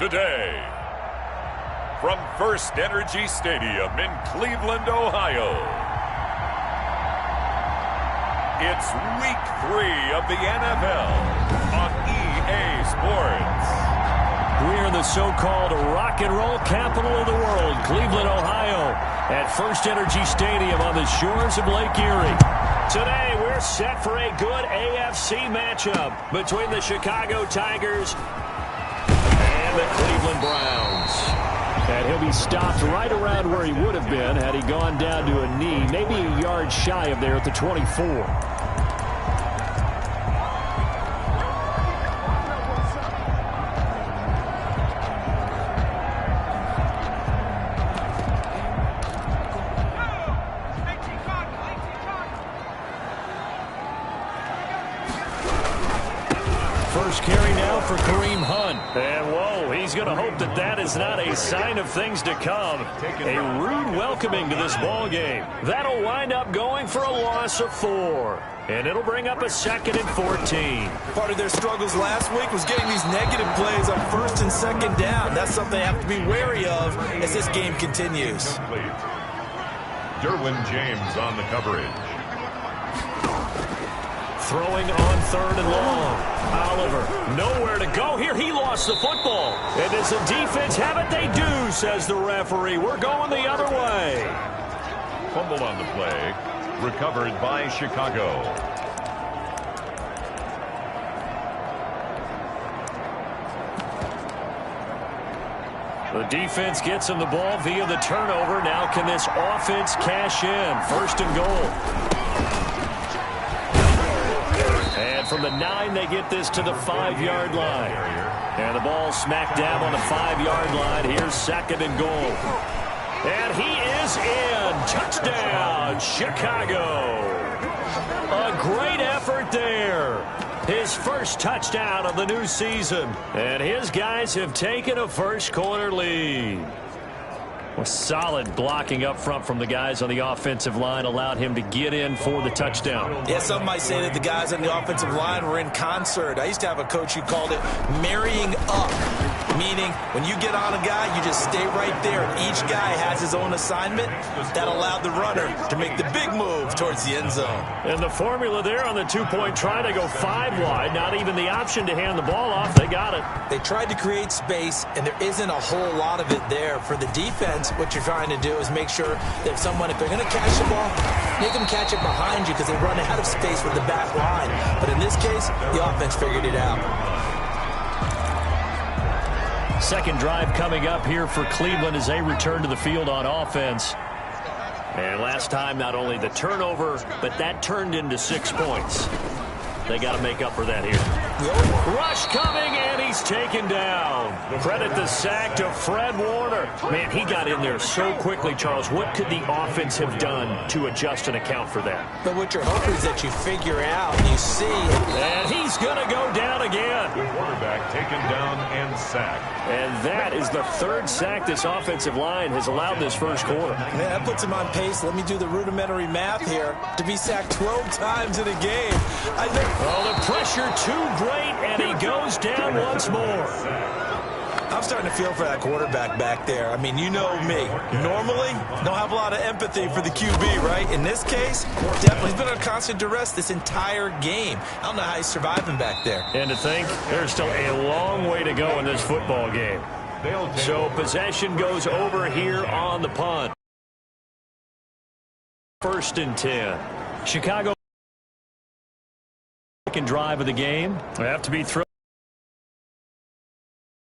today. From First Energy Stadium in Cleveland, Ohio, it's Week 3 of the NFL on EA Sports. We're in the so-called rock and roll capital of the world, Cleveland, Ohio, at First Energy Stadium on the shores of Lake Erie. Today, we're set for a good AFC matchup between the Chicago Tigers and the Cleveland Browns. And he'll be stopped right around where he would have been had he gone down to a knee, maybe a yard shy of there at the 24. First carry now for Kareem Hunt. And whoa, he's going to hope that that is not a sign of things to come. A rude welcoming to this ball game. That'll wind up going for a loss of 4. And it'll bring up a 2nd and 14. Part of their struggles last week was getting these negative plays on 1st and 2nd down. That's something they have to be wary of as this game continues. Derwin James on the coverage. Throwing on 3rd and long. Oliver, nowhere to go here. He lost the football. And does the defense have it? They do, says the referee. We're going the other way. Fumble on the play. Recovered by Chicago. The defense gets him the ball via the turnover. Now can this offense cash in? 1st and goal. And from the 9, they get this to the 5-yard line. And the ball smacked down on the 5-yard line. Here's 2nd and goal. And he is in. Touchdown, Chicago. A great effort there. His first touchdown of the new season. And his guys have taken a first-quarter lead. A solid blocking up front from the guys on the offensive line allowed him to get in for the touchdown. Yeah, some might say that the guys on the offensive line were in concert. I used to have a coach who called it marrying up, meaning when you get on a guy, you just stay right there. Each guy has his own assignment. That allowed the runner to make the big move towards the end zone. And the formula there on the 2-point try to go 5 wide, not even the option to hand the ball off. They got it. They tried to create space, and there isn't a whole lot of it there for the defense. What you're trying to do is make sure that if they're going to catch the ball, make them catch it behind you because they run out of space with the back line. But in this case, the offense figured it out. Second drive coming up here for Cleveland as they return to the field on offense. And last time, not only the turnover, but that turned into 6 points. They got to make up for that here. Rush coming, and he's taken down. Credit the sack to Fred Warner. Man, he got in there so quickly, Charles. What could the offense have done to adjust and account for that? But what you're hoping is that you figure out, you see. And he's going to go down again. The quarterback taken down and sacked. And that is the 3rd sack this offensive line has allowed this first quarter. Man, that puts him on pace. Let me do the rudimentary math here. To be sacked 12 times in a game. Oh, the pressure too great, and he goes down once more. I'm starting to feel for that quarterback back there. I mean, you know me. Normally, don't have a lot of empathy for the QB, right? In this case, definitely. He's been under constant duress this entire game. I don't know how he's surviving back there. And to think, there's still a long way to go in this football game. So possession goes over here on the punt. 1st and 10. Chicago. Second drive of the game. They have to be thrown.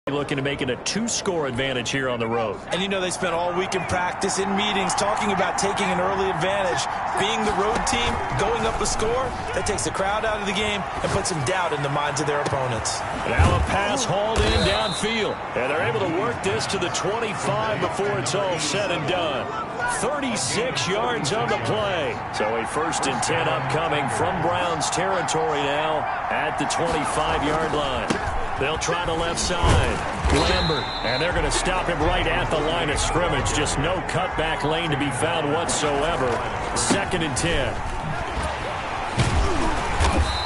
Looking to make it a 2-score advantage here on the road. And you know they spent all week in practice, in meetings, talking about taking an early advantage. Being the road team, going up a score, that takes the crowd out of the game and puts some doubt in the minds of their opponents. Now a pass hauled in downfield. And they're able to work this to the 25 before it's all said and done. 36 yards on the play. So a 1st and 10 upcoming from Browns territory now at the 25-yard line. They'll try the left side. Lambert. And they're going to stop him right at the line of scrimmage. Just no cutback lane to be found whatsoever. 2nd and 10.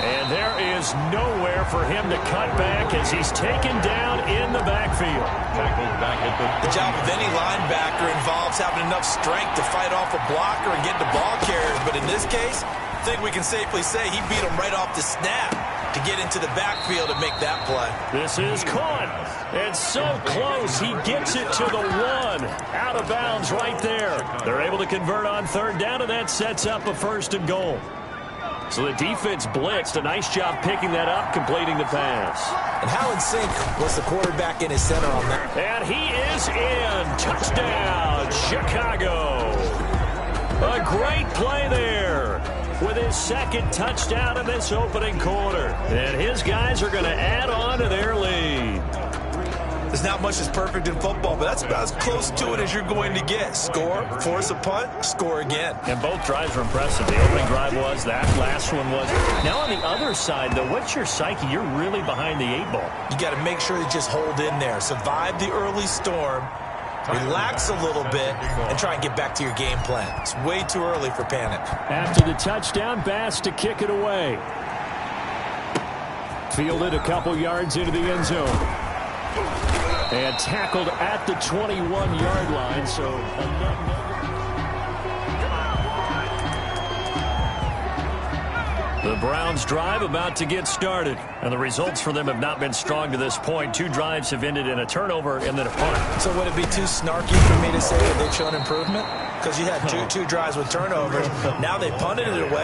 And there is nowhere for him to cut back as he's taken down in the backfield. Tackled back at The job of any linebacker involves having enough strength to fight off a blocker and get the ball carriers. But in this case, I think we can safely say he beat him right off the snap to get into the backfield and make that play. This is caught. And so close. He gets it to the 1. Out of bounds right there. They're able to convert on third down, and that sets up a 1st and goal. So the defense blitzed. A nice job picking that up, completing the pass. And how in sync was the quarterback in his center on that? And he is in. Touchdown, Chicago. A great play there with his 2nd touchdown in this opening quarter. And his guys are going to add on to their lead. There's not much that's perfect in football, but that's about as close to it as you're going to get. Score, force a punt, score again. And both drives were impressive. The opening drive was, that last one was. Now on the other side, though, what's your psyche? You're really behind the 8 ball. You got to make sure you just hold in there. Survive the early storm, relax a little bit, and try and get back to your game plan. It's way too early for panic. After the touchdown, Bass to kick it away. Fielded a couple yards into the end zone. And tackled at the 21-yard line, so the Browns drive about to get started. And the results for them have not been strong to this point. 2 drives have ended in a turnover and then a punt. So would it be too snarky for me to say that they've shown improvement? Because you had two drives with turnovers. Now they punted it away.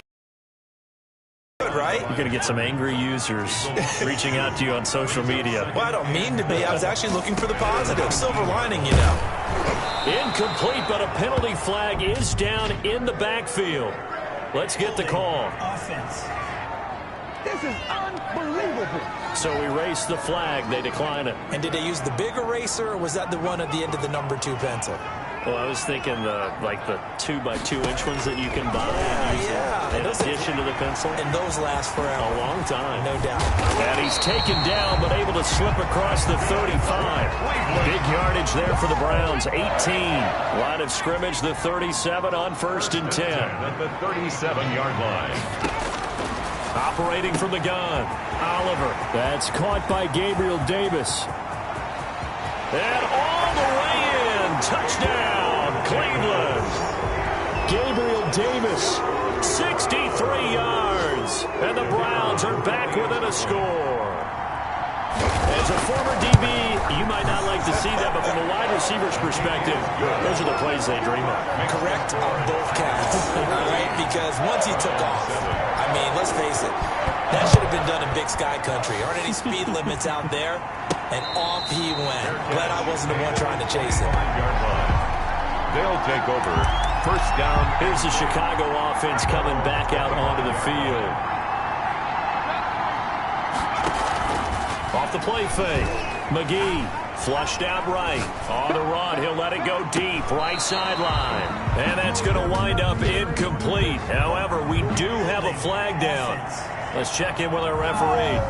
Right? You're going to get some angry users reaching out to you on social media. Well, I don't mean to be. I was actually looking for the positive. Silver lining, you know. Incomplete, but a penalty flag is down in the backfield. Let's get the call. Offense. This is unbelievable. So erase the flag. They decline it. And did they use the big eraser, or was that the one at the end of the number 2 pencil? Well, I was thinking the 2x2-inch ones that you can buy in addition to the pencil. And those last forever. A long time. No doubt. And he's taken down, but able to slip across the 35. Big yardage there for the Browns. 18. Line of scrimmage, the 37 on 1st and 10. At the 37-yard line. Operating from the gun. Oliver. That's caught by Gabriel Davis. And all the way in. Touchdown, Cleveland. Gabriel Davis, 63 yards. And the Browns are back within a score. As a former DB, you might not like to see that, but from a wide receiver's perspective, those are the plays they dream of. Correct on both counts. All right, because once he took off, I mean, let's face it, that should have been done in Big Sky Country. Aren't any speed limits out there? And off he went. Glad I wasn't the one trying to chase him. They'll take over. 1st down. Here's the Chicago offense coming back out onto the field. Off the play fake. McGee flushed out right. On the run, he'll let it go deep. Right sideline. And that's going to wind up incomplete. However, we do have a flag down. Let's check in with our referee.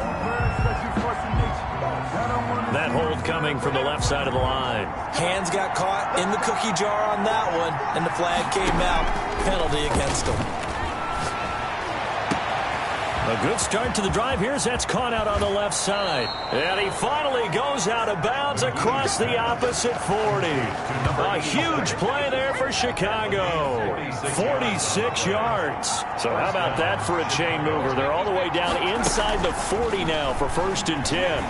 That hold coming from the left side of the line. Hands got caught in the cookie jar on that one, and the flag came out. Penalty against him. A good start to the drive here as that's caught out on the left side. And he finally goes out of bounds across the opposite 40. A huge play there for Chicago. 46 yards. So how about that for a chain mover? They're all the way down inside the 40 now for 1st and 10.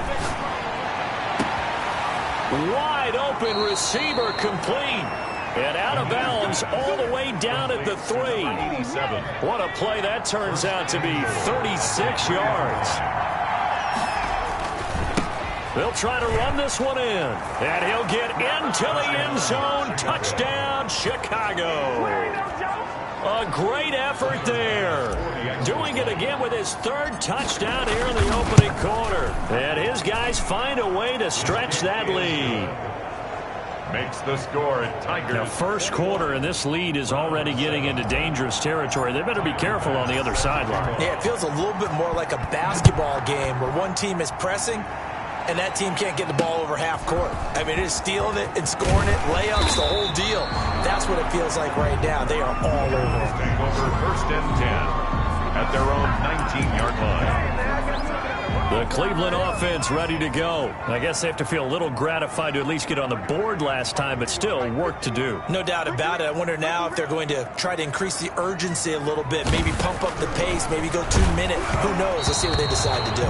Wide open receiver complete. And out of bounds all the way down at the 3. What a play that turns out to be. 36 yards. They'll try to run this one in. And he'll get into the end zone. Touchdown, Chicago. A great effort there. Doing it again with his 3rd touchdown here in the opening quarter. And his guys find a way to stretch that lead. Makes the score at Tigers. Now, 1st quarter, and this lead is already getting into dangerous territory. They better be careful on the other sideline. Yeah, it feels a little bit more like a basketball game where one team is pressing and that team can't get the ball over half court. I mean, it is stealing it and scoring it, layups, the whole deal. That's what it feels like right now. They are all over it. Take over 1st and 10. at their own 19-yard line. The Cleveland offense ready to go. I guess they have to feel a little gratified to at least get on the board last time, but still work to do. No doubt about it. I wonder now if they're going to try to increase the urgency a little bit, maybe pump up the pace, maybe go 2 minute. Who knows? Let's see what they decide to do.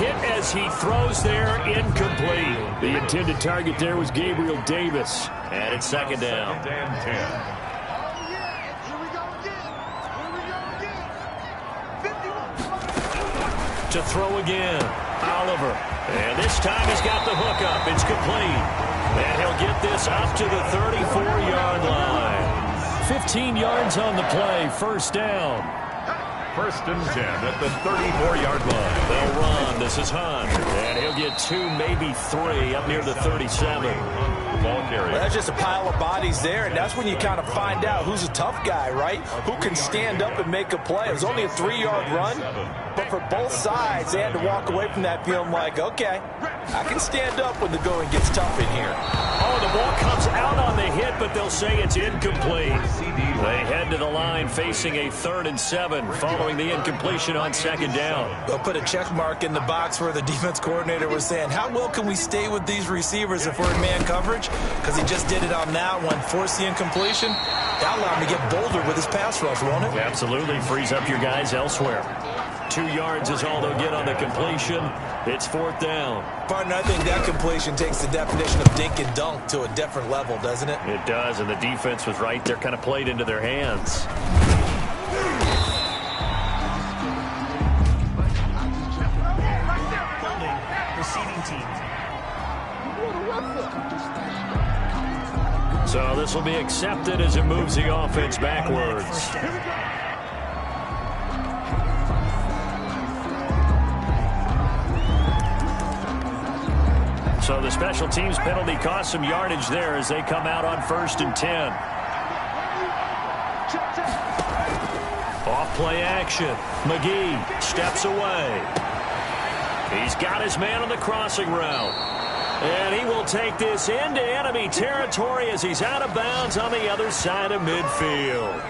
Hit as he throws there, incomplete. The intended target there was Gabriel Davis. And it's second down. Second and 10. To throw again, Oliver. And this time he's got the hook up. It's complete. And he'll get this up to the 34-yard line. 15 yards on the play, first down. First and 10 at the 34-yard line. They'll run. This is Hunt. And he'll get 2, maybe 3 up near the 37. Ball carrier. Well, that's just a pile of bodies there, and that's when you kind of find out who's a tough guy, right? Who can stand up and make a play. It was only a 3-yard run, but for both sides, they had to walk away from that feeling like, okay, I can stand up when the going gets tough in here. Oh, the ball comes out on the hit, but they'll say it's incomplete. They head to the line facing a 3rd and 7 following the incompletion on second down. They'll put a check mark in the box where the defense coordinator was saying, how well can we stay with these receivers if we're in man coverage? Because he just did it on that one, forced the incompletion. That'll allow him to get bolder with his pass rush, won't it? Absolutely frees up your guys elsewhere. 2 yards is all they'll get on the completion. It's 4th down. Partner, I think that completion takes the definition of dink and dunk to a different level, doesn't it? It does, and the defense was right there, kind of played into their hands. Receiving team. So this will be accepted as it moves the offense backwards. So the special teams penalty cost some yardage there as they come out on 1st and 10. Off play action. McGee steps away. He's got his man on the crossing route. And he will take this into enemy territory as he's out of bounds on the other side of midfield.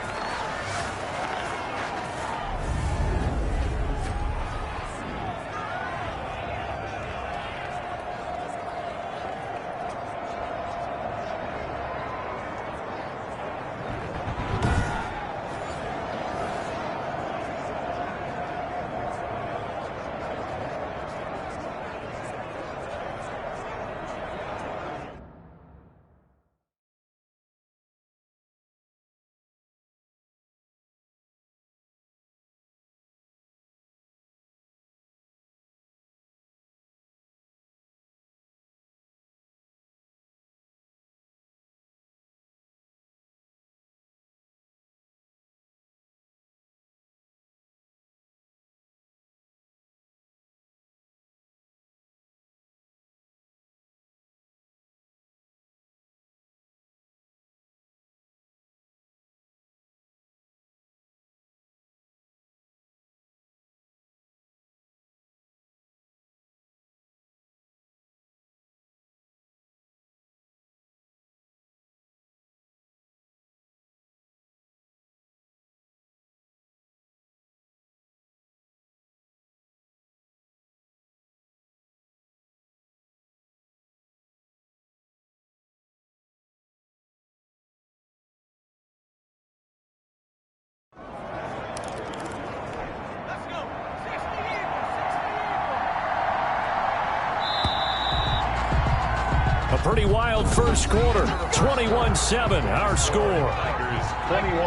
A pretty wild first quarter. 21-7, our score. Tigers 21,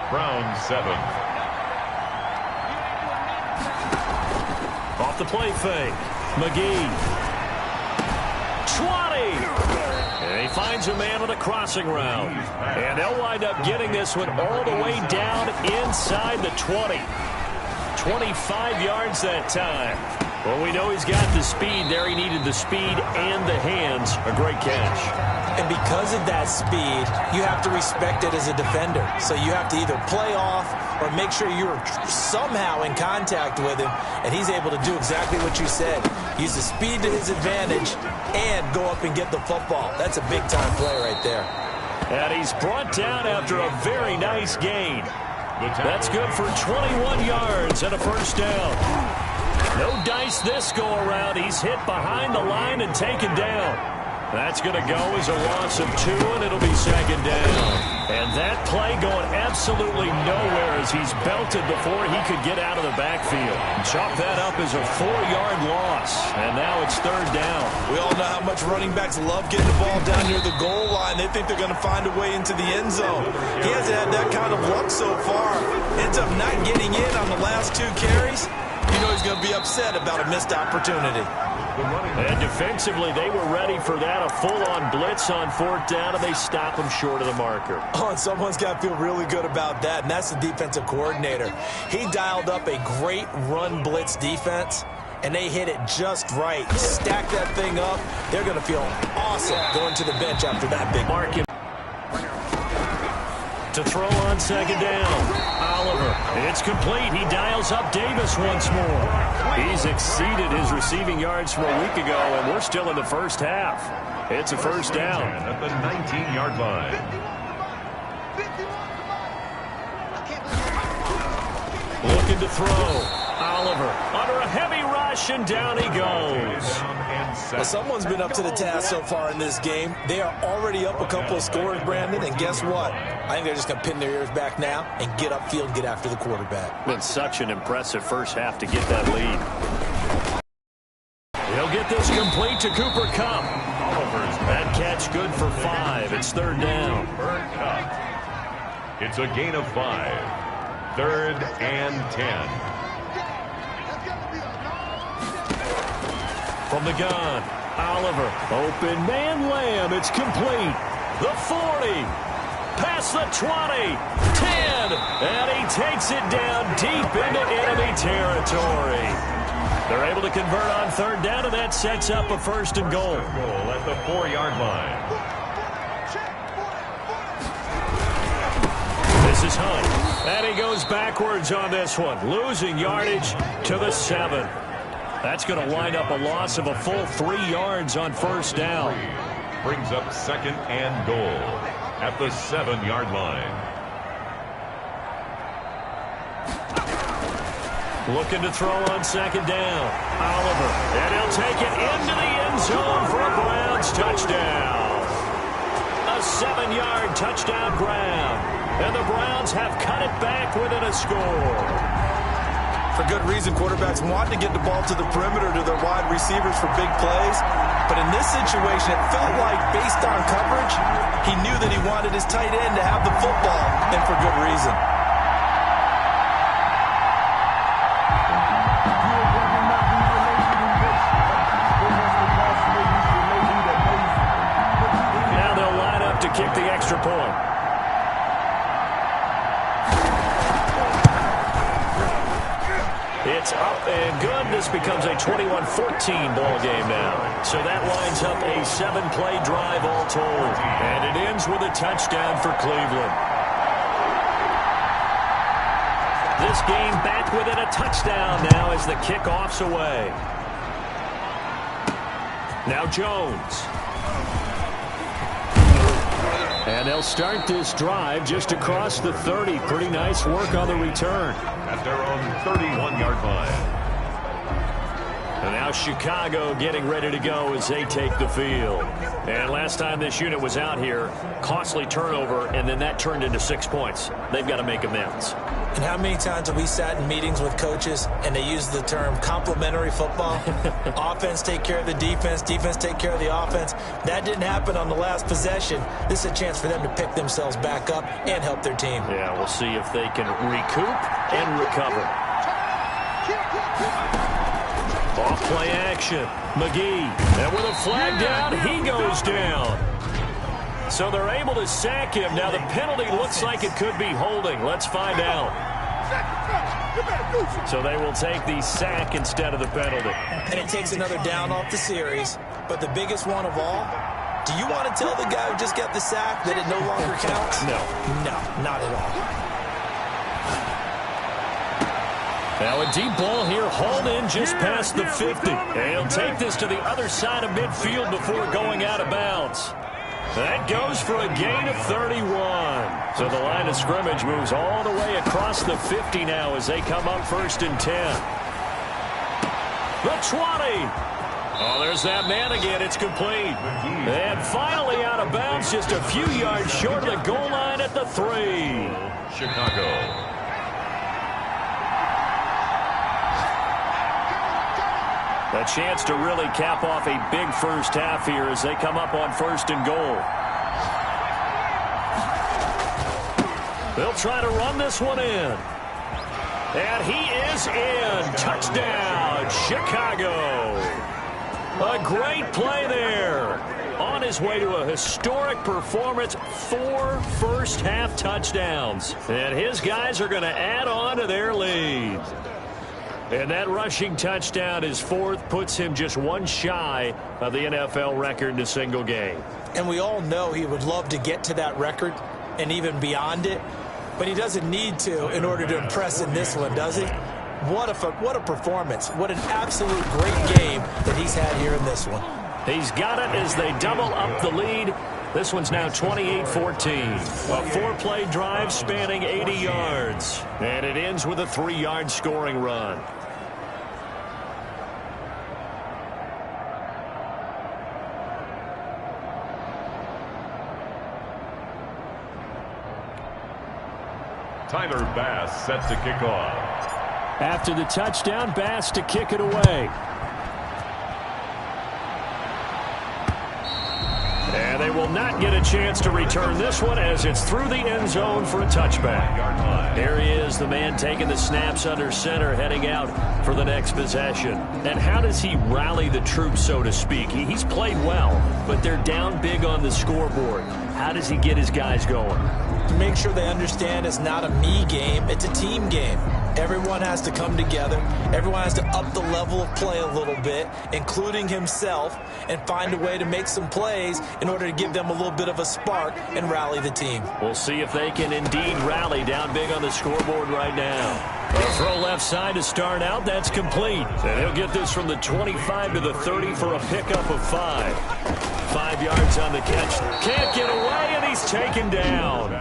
Browns 7. Off the play fake. McGee. 20. And he finds a man with a crossing route. And they'll wind up getting this one all the way down inside the 20. 25 yards that time. Well, we know he's got the speed there. He needed the speed and the hands. A great catch. And because of that speed, you have to respect it as a defender. So you have to either play off or make sure you're somehow in contact with him, and he's able to do exactly what you said. Use the speed to his advantage and go up and get the football. That's a big-time play right there. And he's brought down after a very nice gain. That's good for 21 yards and a first down. No dice this go around. He's hit behind the line and taken down. That's going to go as a loss of 2, and it'll be second down. And that play going absolutely nowhere as he's belted before he could get out of the backfield. Chalk that up as a 4-yard loss, and now it's third down. We all know how much running backs love getting the ball down near the goal line. They think they're going to find a way into the end zone. He hasn't had that kind of luck so far. Ends up not getting in on the last 2 carries. You know he's going to be upset about a missed opportunity. And defensively, they were ready for that, a full-on blitz on 4th down, and they stop him short of the marker. Oh, and someone's got to feel really good about that, and that's the defensive coordinator. He dialed up a great run blitz defense, and they hit it just right. Stack that thing up. They're going to feel awesome going to the bench after that big market. To throw on second down, Oliver. It's complete. He dials up Davis once more. He's exceeded his receiving yards from a week ago, and we're still in the first half. It's a first down. At the 19-yard line. Looking to throw. Oliver under a heavy rush, and down he goes. Well, someone's been up to the task so far in this game. They are already up a couple of scores, Brandon, and guess what? I think they're just going to pin their ears back now and get upfield and get after the quarterback. Been such an impressive first half to get that lead. He'll get this complete to Cooper Kupp. That catch good for 5. It's third down. It's a gain of 5. Third and 10. From the gun, Oliver. Open man Lamb. It's complete. The 40. Past the 20. 10. And he takes it down deep into enemy territory. They're able to convert on third down, and that sets up a first and goal. Goal at the 4-yard line. This is Hunt. And he goes backwards on this one, losing yardage to the 7. That's going to wind up a loss of a full 3 yards on first down. Brings up second and goal at the 7-yard line. Looking to throw on second down. Oliver. And he'll take it into the end zone for a Browns touchdown. A 7-yard touchdown grab. And the Browns have cut it back within a score. For good reason, quarterbacks want to get the ball to the perimeter to their wide receivers for big plays. But in this situation, it felt like, based on coverage, he knew that he wanted his tight end to have the football, and for good reason. Now they'll line up to kick the extra point. It's up and good. This becomes a 21-14 ball game now. So that lines up a 7-play drive all told. And it ends with a touchdown for Cleveland. This game back within a touchdown now as the kickoff's away. Now Jones. And they'll start this drive just across the 30. Pretty nice work on the return. At their own 31-yard line. And now Chicago getting ready to go as they take the field. And last time this unit was out here, costly turnover, and then that turned into 6 points. They've got to make amends. And how many times have we sat in meetings with coaches and they use the term complementary football? Offense take care of the defense, defense take care of the offense. That didn't happen on the last possession. This is a chance for them to pick themselves back up and help their team. Yeah, we'll see if they can recoup and recover. Off play action. McGee. And with a flag down, he goes down. So they're able to sack him. Now the penalty looks like it could be holding. Let's find out. So they will take the sack instead of the penalty. And it takes another down off the series. But the biggest one of all, do you want to tell the guy who just got the sack that it no longer counts? No. No, not at all. Now a deep ball here, hauled in just past the 50. And he'll take this to the other side of midfield before going out of bounds. That goes for a gain of 31. So the line of scrimmage moves all the way across the 50 now as they come up 1st and 10. The 20. Oh, there's that man again. It's complete. And finally out of bounds, just a few yards short of the goal line at the 3. Chicago. A chance to really cap off a big first half here as they come up on 1st and goal. They'll try to run this one in. And he is in. Touchdown, Chicago. A great play there. On his way to a historic performance, 4 first-half touchdowns. And his guys are going to add on to their lead. And that rushing touchdown, his 4th, puts him just one shy of the NFL record in a single game. And we all know he would love to get to that record and even beyond it. But he doesn't need to in order to impress in this one, does he? What a performance. What an absolute great game that he's had here in this one. He's got it as they double up the lead. This one's now 28-14. A 4-play drive spanning 80 yards. And it ends with a 3-yard scoring run. Tyler Bass set to kick off. After the touchdown, Bass to kick it away. And they will not get a chance to return this one as it's through the end zone for a touchback. Here he is, the man taking the snaps under center, heading out for the next possession. And how does he rally the troops, so to speak? He's played well, but they're down big on the scoreboard. How does he get his guys going? To make sure they understand it's not a me game, it's a team game. Everyone has to come together. Everyone has to up the level of play a little bit, including himself, and find a way to make some plays in order to give them a little bit of a spark and rally the team. We'll see if they can indeed rally down big on the scoreboard right now. A throw left side to start out. That's complete. And he'll get this from the 25 to the 30 for a pickup of 5. 5 yards on the catch. Can't get away, and he's taken down.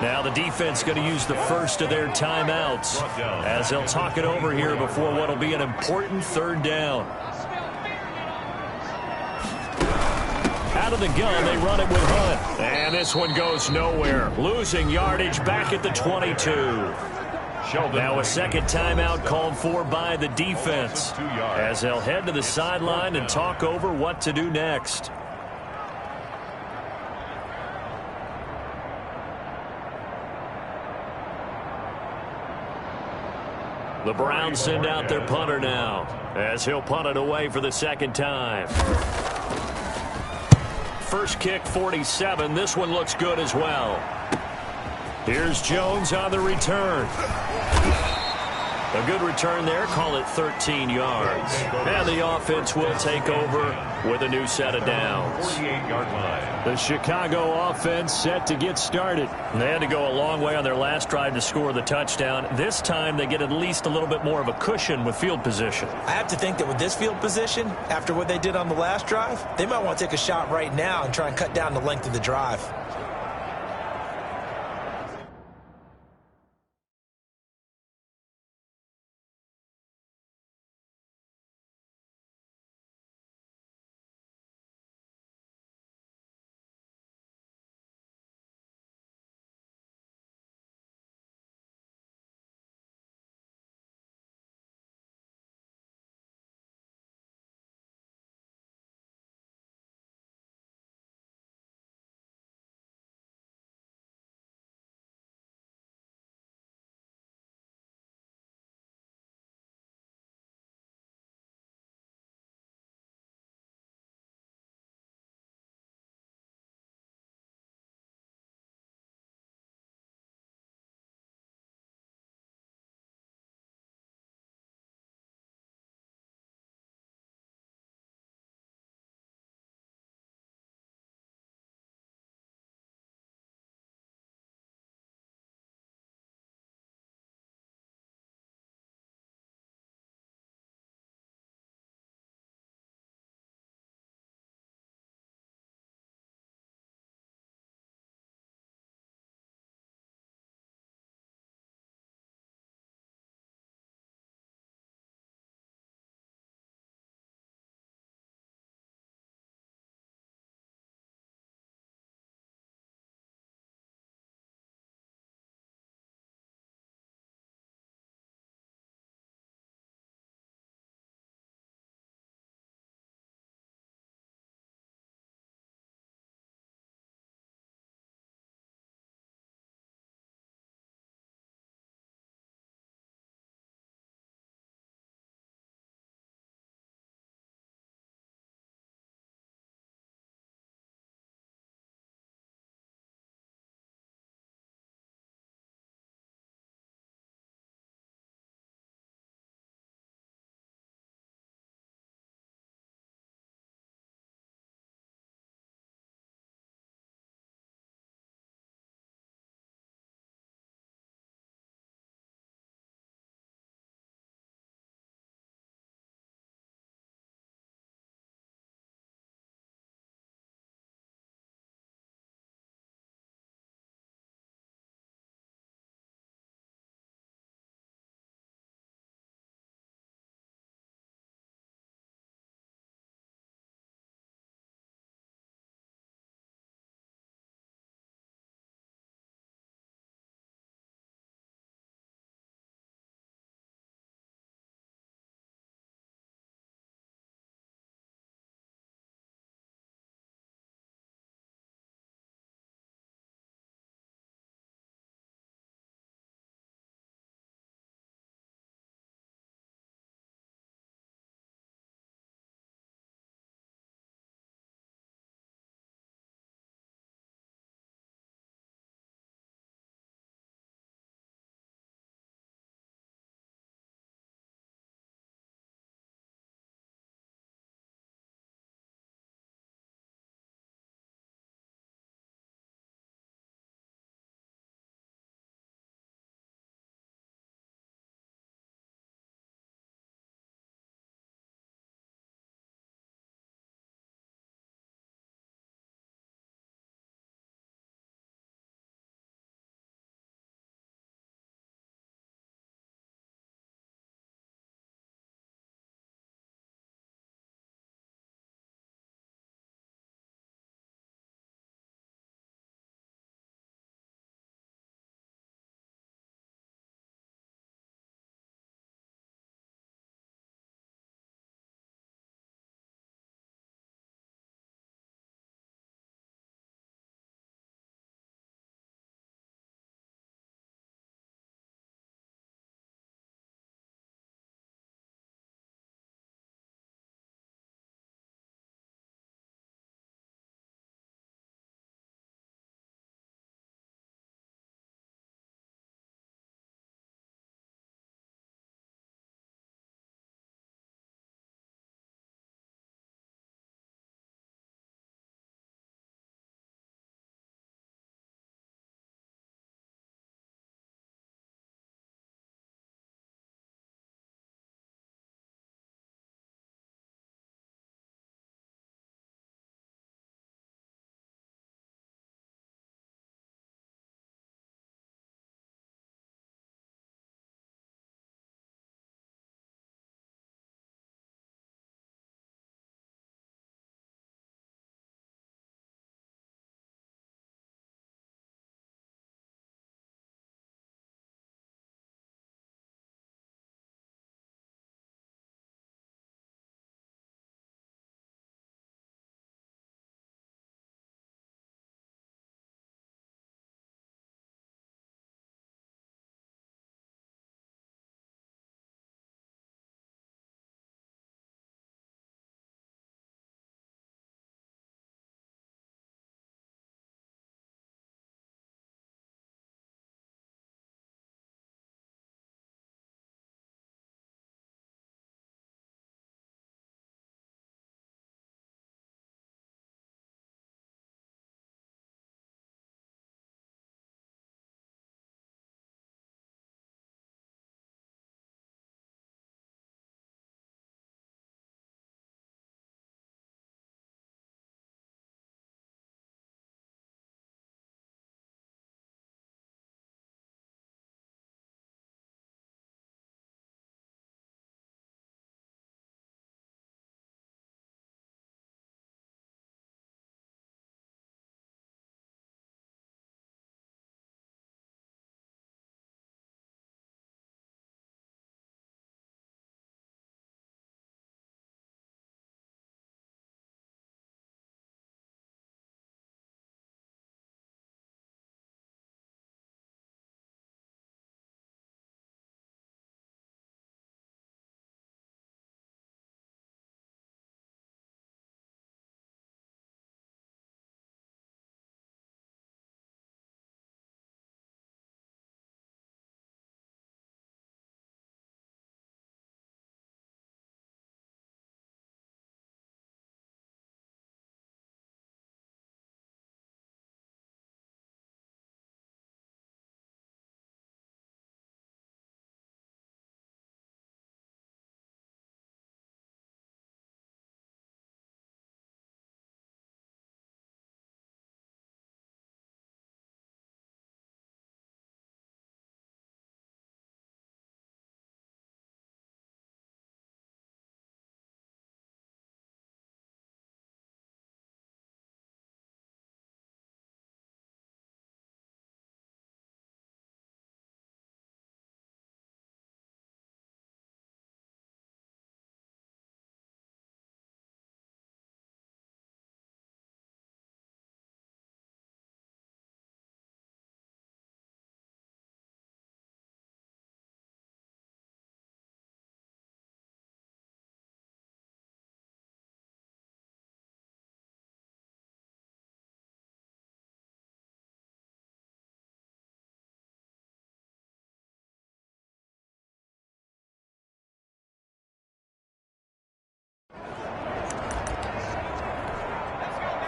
Now the defense going to use the first of their timeouts as they'll talk it over here before what will be an important 3rd down. Out of the gun, they run it with Hunt. And this one goes nowhere. Losing yardage back at the 22. Now a second timeout called for by the defense as they'll head to the sideline and talk over what to do next. The Browns send out their punter now as he'll punt it away for the 2nd time. First kick, 47. This one looks good as well. Here's Jones on the return. A good return there. Call it 13 yards. And the offense will take over with a new set of downs. 48-yard line. The Chicago offense set to get started. They had to go a long way on their last drive to score the touchdown. This time they get at least a little bit more of a cushion with field position. I have to think that with this field position, after what they did on the last drive, they might want to take a shot right now and try and cut down the length of the drive.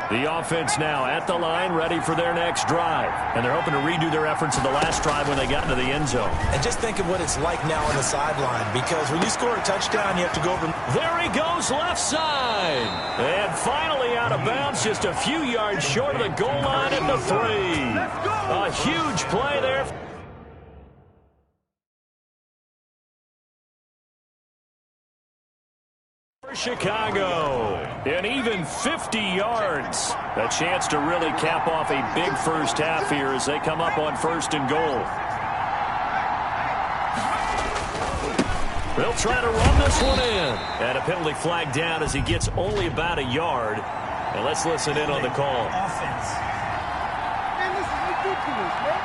The offense now at the line, ready for their next drive. And they're hoping to redo their efforts of the last drive when they got into the end zone. And just think of what it's like now on the sideline, because when you score a touchdown, you have to go over. There he goes, left side. And finally out of bounds, just a few yards short of the goal line at the 3. A huge play there for Chicago. And even 50 yards. A chance to really cap off a big first half here as they come up on 1st and goal. They'll try to run this one in. And a penalty flag down as he gets only about a yard. And let's listen in on the call. Offense. Man, this is ridiculous, man.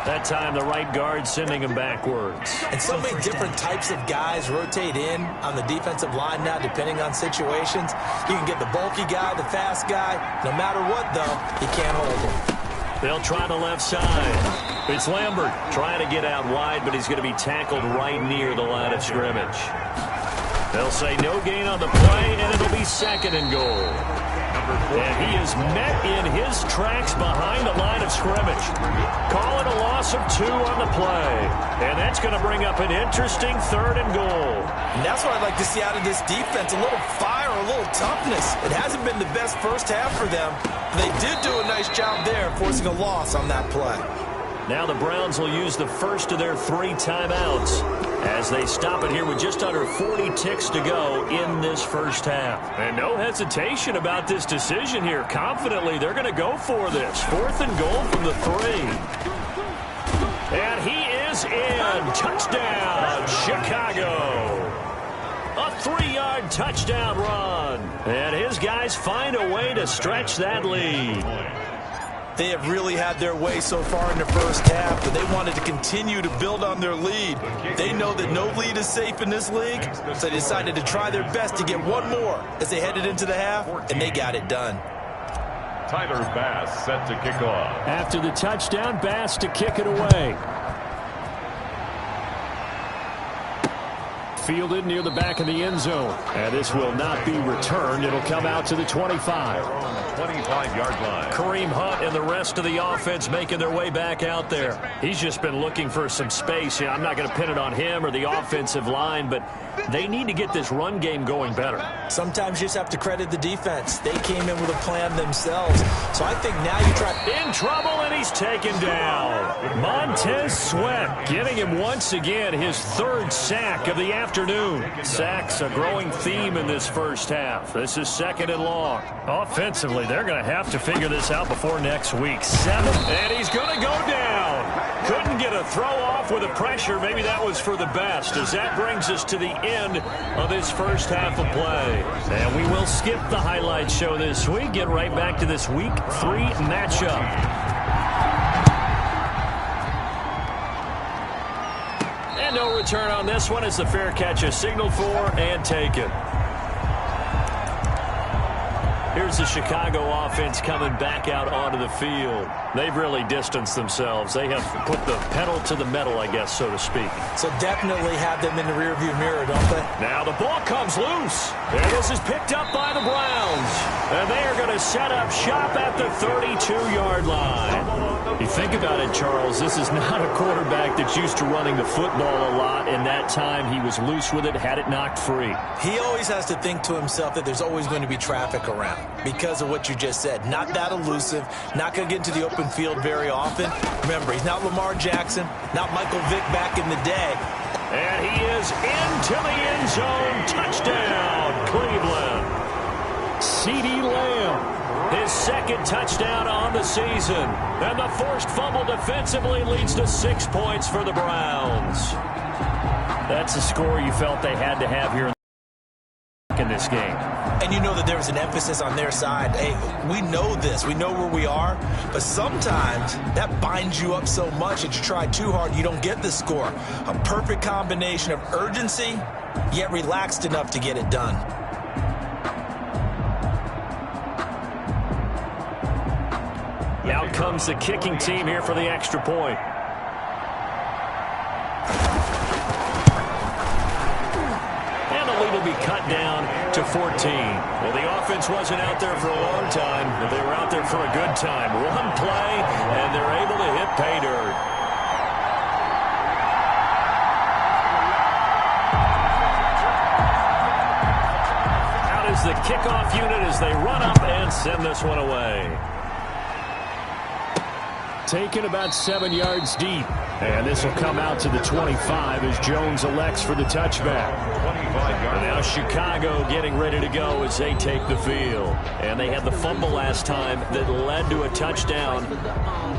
That time the right guard sending him backwards. And so many different types of guys rotate in on the defensive line now, depending on situations. You can get the bulky guy, the fast guy. No matter what, though, you can't hold him. They'll try the left side. It's Lambert trying to get out wide, but he's going to be tackled right near the line of scrimmage. They'll say no gain on the play, and it'll be 2nd and goal. And he is met in his tracks behind the line of scrimmage. Call it a loss of 2 on the play. And that's going to bring up an interesting 3rd and goal. And that's what I'd like to see out of this defense, a little fire, a little toughness. It hasn't been the best first half for them. They did do a nice job there, forcing a loss on that play. Now the Browns will use the first of their 3 timeouts as they stop it here with just under 40 ticks to go in this first half. And no hesitation about this decision here. Confidently, they're going to go for this. 4th and goal from the 3. And he is in. Touchdown, Chicago. A 3-yard touchdown run. And his guys find a way to stretch that lead. They have really had their way so far in the first half, but they wanted to continue to build on their lead. They know that no lead is safe in this league, so they decided to try their best to get one more as they headed into the half, and they got it done. Tyler Bass set to kick off. After the touchdown, Bass to kick it away. Fielded near the back of the end zone. And this will not be returned. It'll come out to the 25. 25-yard line. Kareem Hunt and the rest of the offense making their way back out there. He's just been looking for some space. I'm not going to pin it on him or the offensive line, but they need to get this run game going better. Sometimes you just have to credit the defense. They came in with a plan themselves. So I think now you try. In trouble, and he's taken down. Montez Sweat giving him once again his 3rd sack of the afternoon. Sacks a growing theme in this first half. This is 2nd and long. Offensively, they're going to have to figure this out before next week. 7, and he's going to go down. Couldn't get a throw off with the pressure. Maybe that was for the best, as that brings us to the end of this first half of play. And we will skip the highlight show this week. Get right back to this week 3 matchup. And no return on this one as the fair catch is signaled for and taken. Here's the Chicago offense coming back out onto the field. They've really distanced themselves. They have put the pedal to the metal, I guess, so to speak. So definitely have them in the rearview mirror, don't they? Now the ball comes loose. And this is picked up by the Browns. And they are going to set up shop at the 32-yard line. You think about it, Charles, this is not a quarterback that's used to running the football a lot. In that time, he was loose with it, had it knocked free. He always has to think to himself that there's always going to be traffic around because of what you just said. Not that elusive, not going to get into the open field very often. Remember, he's not Lamar Jackson, not Michael Vick back in the day. And he is into the end zone. Touchdown, Cleveland. CeeDee Lamb. His 2nd touchdown on the season. And the forced fumble defensively leads to 6 points for the Browns. That's a score you felt they had to have here in this game. And you know that there was an emphasis on their side. Hey, we know this. We know where we are. But sometimes that binds you up so much that you try too hard, you don't get the score. A perfect combination of urgency, yet relaxed enough to get it done. Out comes the kicking team here for the extra point. And the lead will be cut down to 14. Well, the offense wasn't out there for a long time, but they were out there for a good time. One play, and they're able to hit pay dirt. The kickoff unit as they run up and send this one away. Taken about 7 yards deep. And this will come out to the 25 as Jones elects for the touchback. And now Chicago getting ready to go as they take the field. And they had the fumble last time that led to a touchdown.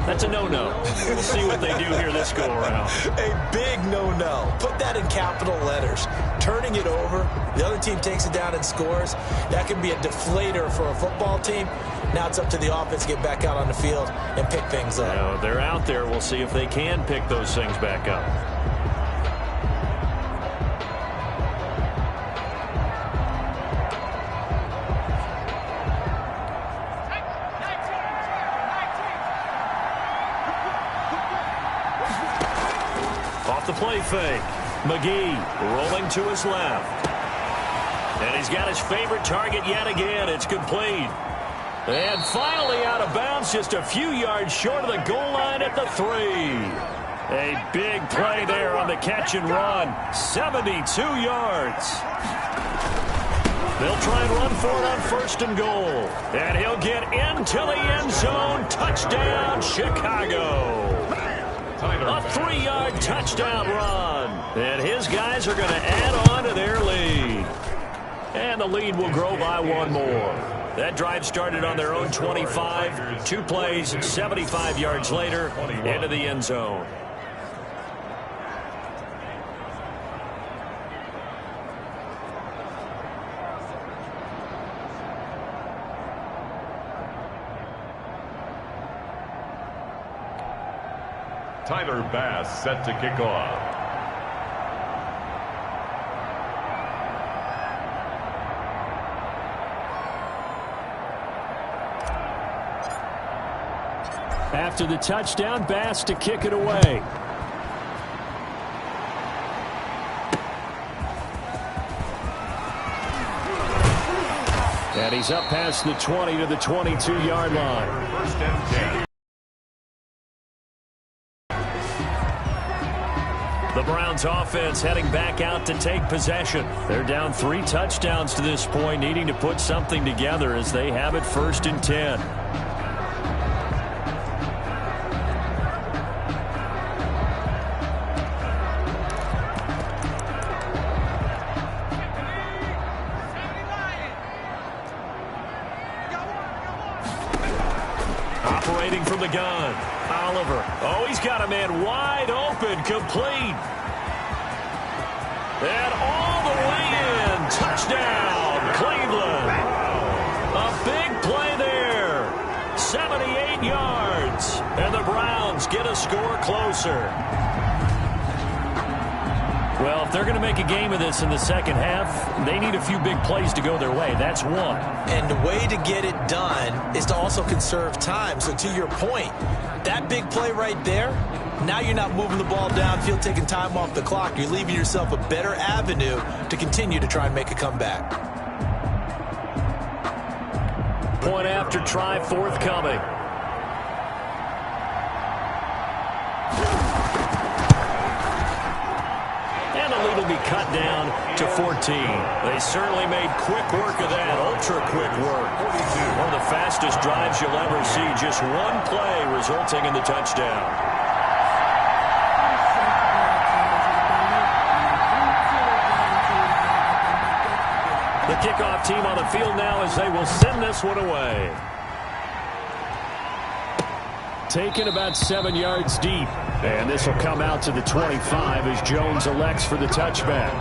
That's a no-no. We'll see what they do here this go-around. A big no-no. Put that in capital letters. Turning it over, the other team takes it down and scores. That can be a deflator for a football team. Now it's up to the offense to get back out on the field and pick things up. Now, they're out there. We'll see if they can pick those things back up. Off the play fake. McGee rolling to his left. And he's got his favorite target yet again. It's complete. And finally out of bounds, just a few yards short of the goal line at the 3. A big play there on the catch and run. 72 yards. They'll try and run for it on 1st and goal. And he'll get into the end zone. Touchdown, Chicago. A 3-yard touchdown run. And his guys are going to add on to their lead. And the lead will grow by 1 more. That drive started on their own 25. 2 plays, 75 yards later, into the end zone. Tyler Bass set to kick off. After the touchdown, Bass to kick it away. And he's up past the 20 to the 22-yard line. 1st and 10. The Browns offense heading back out to take possession. They're down 3 touchdowns to this point, needing to put something together as they have it 1st and 10. Operating from the gun. Oliver. Oh, he's got a man wide open. Complete. And all the way in. Touchdown, Cleveland. A big play there. 78 yards. And the Browns get a score closer. Well, if they're going to make a game of this in the second half, they need a few big plays to go their way. That's one. And the way to get it done is to also conserve time. So to your point, that big play right there, now you're not moving the ball downfield, taking time off the clock. You're leaving yourself a better avenue to continue to try and make a comeback. Point after try forthcoming. And the lead will be cut down to 14. They certainly made quick work of that, ultra-quick work. One of the fastest drives you'll ever see. Just one play resulting in the touchdown. The kickoff team on the field now as they will send this one away. Taken about 7 yards deep. And this will come out to the 25 as Jones elects for the touchback.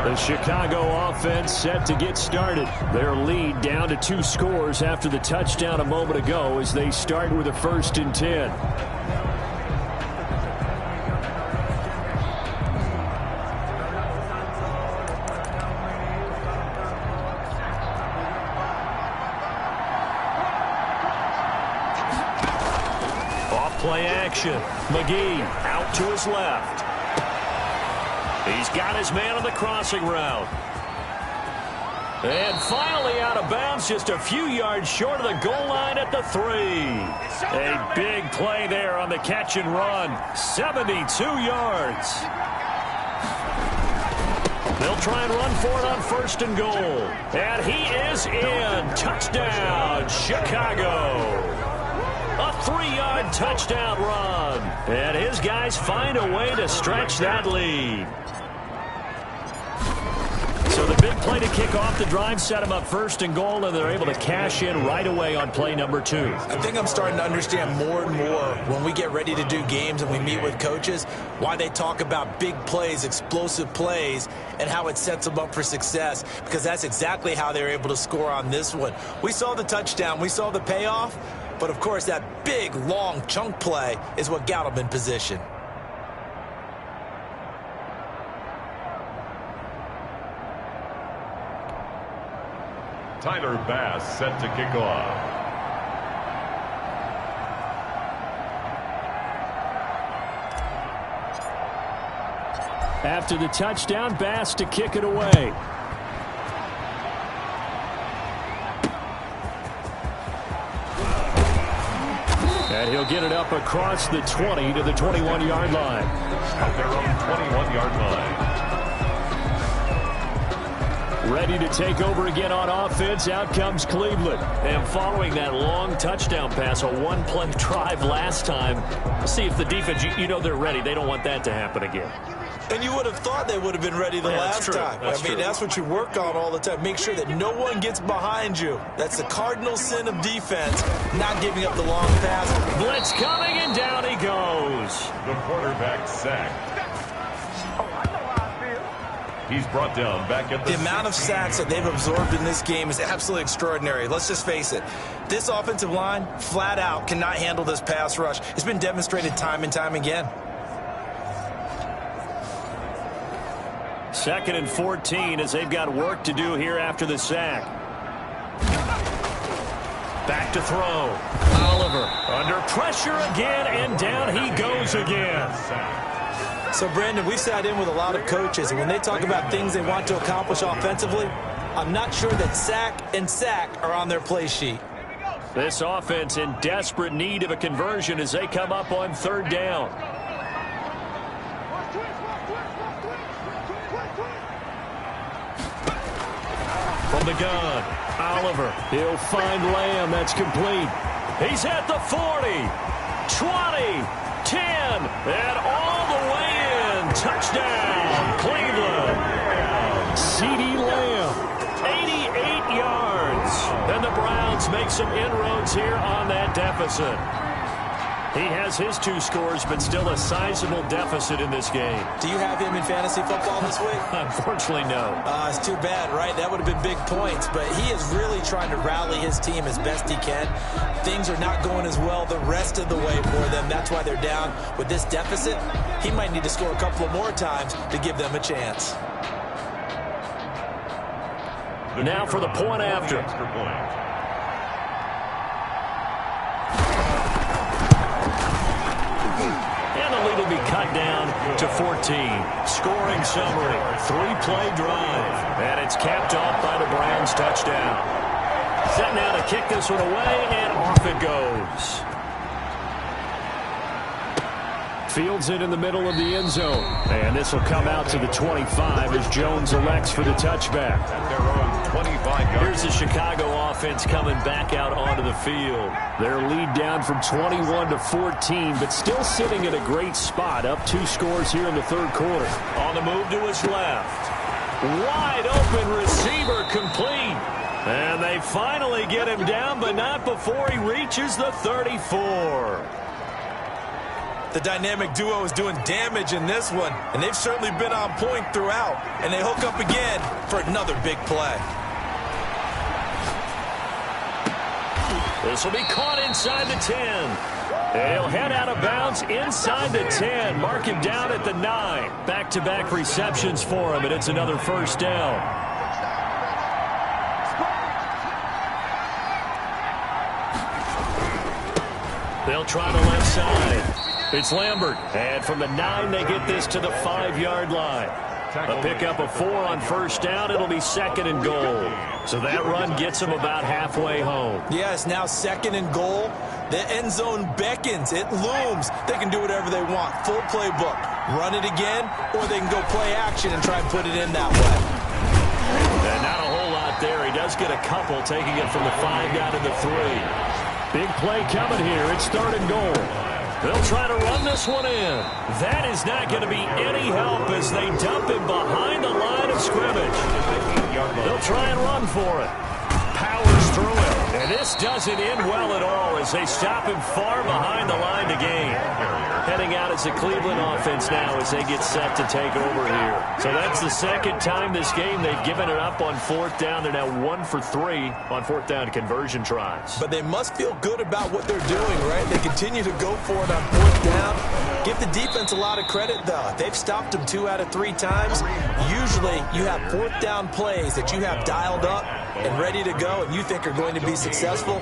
The Chicago offense set to get started. Their lead down to 2 scores after the touchdown a moment ago as they start with a 1st and 10. Play action. McGee out to his left. He's got his man on the crossing route. And finally out of bounds, just a few yards short of the goal line at the 3. A big play there on the catch and run. 72 yards. They'll try and run for it on 1st and goal. And he is in. Touchdown, Chicago. A 3-yard touchdown run. And his guys find a way to stretch that lead. So the big play to kick off the drive set them up 1st and goal, and they're able to cash in right away on play number 2. I think I'm starting to understand more and more when we get ready to do games and we meet with coaches why they talk about big plays, explosive plays, and how it sets them up for success, because that's exactly how they're able to score on this one. We saw the touchdown. We saw the payoff. But, of course, that big, long chunk play is what got them in position. Tyler Bass set to kick off. After the touchdown, Bass to kick it away. And he'll get it up across the 20 to the 21-yard line. At their own 21-yard line. Ready to take over again on offense. Out comes Cleveland. And following that long touchdown pass, a one-play drive last time. See if the defense, you know they're ready. They don't want that to happen again. And you would have thought they would have been ready the last time. I mean, that's what you work on all the time. Make sure that no one gets behind you. That's the cardinal sin of defense, not giving up the long pass. Blitz coming, and down he goes. The quarterback sacked. He's brought down back at the amount of sacks that they've absorbed in this game is absolutely extraordinary. Let's just face it. This offensive line, flat out, cannot handle this pass rush. It's been demonstrated time and time again. 2nd and 14 as they've got work to do here after the sack. Back to throw. Oliver under pressure again, and down he goes again. So, Brandon, we've sat in with a lot of coaches, and when they talk about things they want to accomplish offensively, I'm not sure that sack and sack are on their play sheet. This offense in desperate need of a conversion as they come up on 3rd down. From the gun, Oliver. He'll find Lamb. That's complete. He's at the 40, 20, 10, and all the way in. Touchdown, Cleveland. CeeDee Lamb, 88 yards. And the Browns make some inroads here on that deficit. He has his 2 scores, but still a sizable deficit in this game. Do you have him in fantasy football this week? Unfortunately, no. It's too bad, right? That would have been big points, but he is really trying to rally his team as best he can. Things are not going as well the rest of the way for them. That's why they're down with this deficit. He might need to score a couple of more times to give them a chance. Now for the point after. Extra point. And the lead will be cut down to 14. Scoring summary, 3-play drive. And it's capped off by the Browns touchdown. Set now to kick this one away, and off it goes. Fields it in the middle of the end zone. And this will come out to the 25 as Jones elects for the touchback. At their own 25-yard. Here's the Chicago offense coming back out onto the field. Their lead down from 21 to 14, but still sitting at a great spot, up 2 scores here in the 3rd quarter. On the move to his left. Wide open receiver complete. And they finally get him down, but not before he reaches the 34. The dynamic duo is doing damage in this one, and they've certainly been on point throughout. And they hook up again for another big play. This will be caught inside the 10. And he'll head out of bounds inside the 10. Mark him down at the 9. Back-to-back receptions for him, and it's another 1st down. They'll try the left side. It's Lambert. And from the 9, they get this to the 5-yard line. A pickup of 4 on first down. It'll be 2nd and goal. So that run gets them about halfway home. Yeah, it's now 2nd and goal. The end zone beckons. It looms. They can do whatever they want. Full playbook. Run it again, or they can go play action and try and put it in that way. And not a whole lot there. He does get a couple, taking it from the 5 down to the 3. Big play coming here. It's 3rd and goal. They'll try to run this one in. That is not going to be any help as they dump him behind the line of scrimmage. They'll try and run for it. Powers through it. And this doesn't end well at all as they stop him far behind the line to gain. Heading out as the Cleveland offense now as they get set to take over here. So that's the 2nd time this game they've given it up on 4th down. They're now 1 for 3 on 4th down conversion tries. But they must feel good about what they're doing, right? They continue to go for it on 4th down. Give the defense a lot of credit, though. They've stopped them 2 out of 3 times. Usually you have 4th down plays that you have dialed up and ready to go and you think are going to be successful.